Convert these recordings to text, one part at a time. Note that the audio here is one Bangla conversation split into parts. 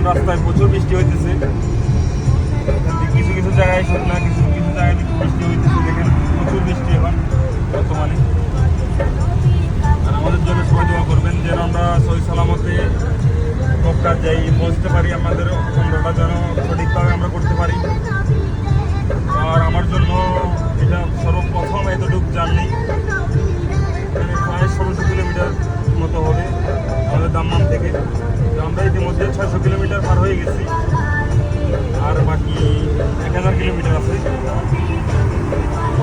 রাস্তায় প্রচুর বৃষ্টি হইতেছে, কিছু কিছু জায়গায় শুকনা, কিছু কিছু জায়গায় বৃষ্টি হইতেছে। দেখেন প্রচুর বৃষ্টি এখন বর্তমানে। আর আমাদের জন্য সবাই দোয়া করবেন যেন আমরা সহি সালামতে মক্কা যাই, পৌঁছতে পারি, আমাদের উমরাটা যেন সঠিকভাবে আমরা করতে পারি। আর আমার জন্য এটা সর্বপ্রথম এতটুকু জার্নি, প্রায় 1600 কিলোমিটার মতো হবে আমাদের দাম্মাম থেকে। তো আমরা ইতিমধ্যে 600 কিলোমিটার পার হয়ে গেছি, আর বাকি 1000 কিলোমিটার আছে।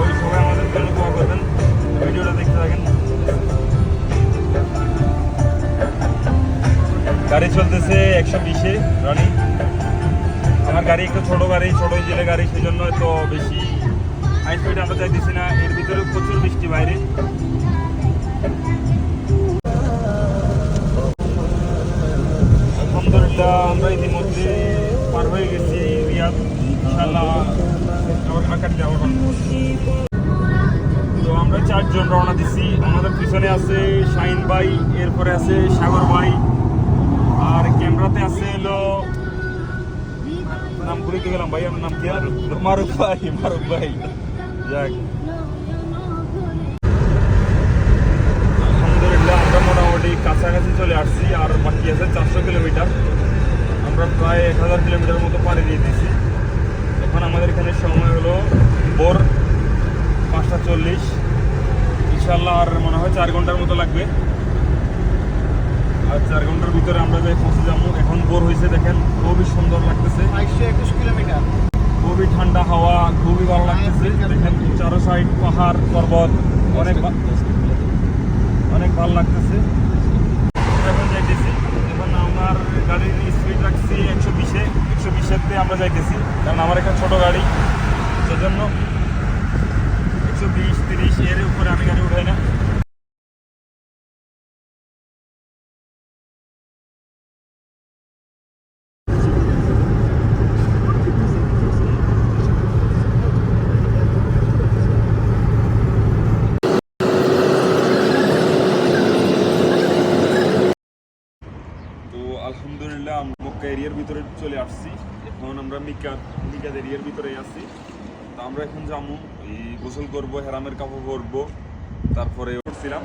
ওই সবাই আমাদের জন্য দোয়া করবেন, ভিডিওটা দেখতে থাকেন। গাড়ি চলতেছে 120-এ রানি। আমার গাড়ি একটু ছোটো গাড়ি, ছোটো ইঞ্জিনের গাড়ি, সেই জন্য তো বেশি হাই স্পিডে আমরা চাইতেছি না। এর ভিতরে প্রচুর বৃষ্টি বাইরে। আলহামদুলিল্লাহ আমরা ইতিমধ্যে পার হয়ে গেছি রিয়াদ। ইনশাআল্লাহ তো আমরা 4 জন রওনা দিছি। আমাদের পিছনে আছে শাহিন ভাই, এরপরে আছে সাগর ভাই, আর ক্যামেরাতে আছে হলো নাম ভুলে গেলাম ভাই, আমার নাম কি? মারুফ ভাই। যাক আলহামদুলিল্লাহ আমরা মোটামুটি কাছাকাছি চলে আসছি, আর বাকি আছে 400 কিলোমিটার। আমরা প্রায় 1000 কিলোমিটার মতো পাড়ি দিয়ে দিয়েছি। এখন আমাদের এখানে সময় হলো ভোর 5:40। ইনশাল্লাহ আর মনে হয় 4 ঘন্টার মতো লাগবে। আর 4 ঘন্টার ভিতরে আমরা যাই পৌঁছে যাবো। এখন ভোর হয়েছে, দেখেন খুবই সুন্দর লাগতেছে। 521 কিলোমিটার, খুবই ঠান্ডা হাওয়া, খুবই ভালো লাগতেছে। দেখেন চারো সাইড পাহাড় পর্বত, অনেক ভালো লাগতেছে। এখন যাইতেছি, এখন আমার গাড়ির স্পিড রাখছি 120-এ। 120-এতে আমরা যাইতেছি, কারণ আমার একটা ছোটো গাড়ি, সেজন্য 120-30 এর উপরে আমি গাড়ি উঠাই না। আলহামদুলিল্লাহ আমরা মক্কা এরিয়ার ভিতরে চলে আসছি। এখন আমরা মিকাত এরিয়ার ভিতরে আছি। তো আমরা এখন যাবো, গোসল করবো, হেরামের কাপড় পরবো, তারপরে উঠছিলাম।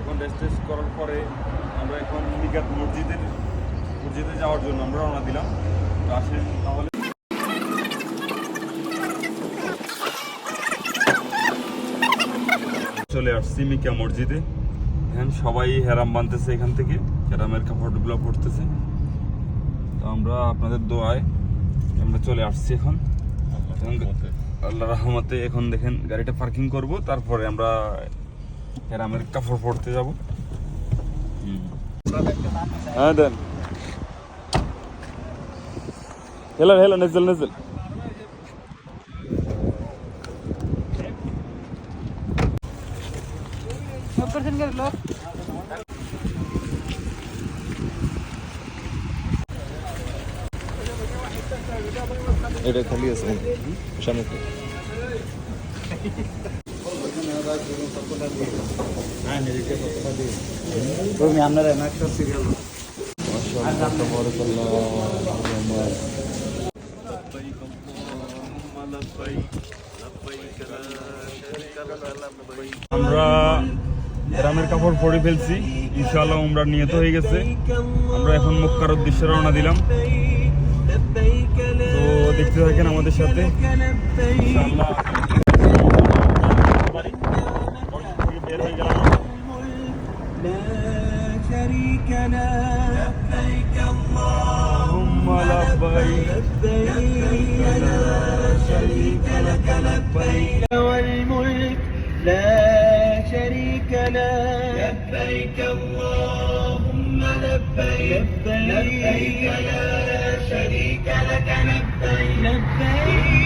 এখন রেস্ট করার পরে আমরা এখন মিকাত মসজিদে যাওয়ার জন্য আমরা রওনা দিলাম। তো আসেন তাহলে। চলে আসছি মিকা মসজিদে। এখন সবাই হেরাম বানতেছে, এখান থেকে হেরামের কাপড়গুলো পড়তেছে। তো আমরা আপনাদের দোয়ায় আমরা চলে আসছি এখন আল্লাহ রহমতে। এখন দেখেন গাড়িটা পার্কিং করব, তারপরে আমরা হেরামের কাপড় পড়তে যাব। হ্যাঁ দেন, হেলো নেজল এটা খালি আছে সামনে। আপনারা একটা সিরিয়াল আমরা হেরামের কাপড় পরে ফেলছি। ইনশাআল্লাহ উমরা নিয়ত হয়ে গেছে। আমরা এখন মক্কার উদ্দেশ্যে রওনা দিলাম। তো দেখতে থাকেন আমাদের সাথে। ইনশাআল্লাহ বের হয়ে গেলাম। لا شريك له لبيك اللهم لبيك لبيك لا شريك لك لبيك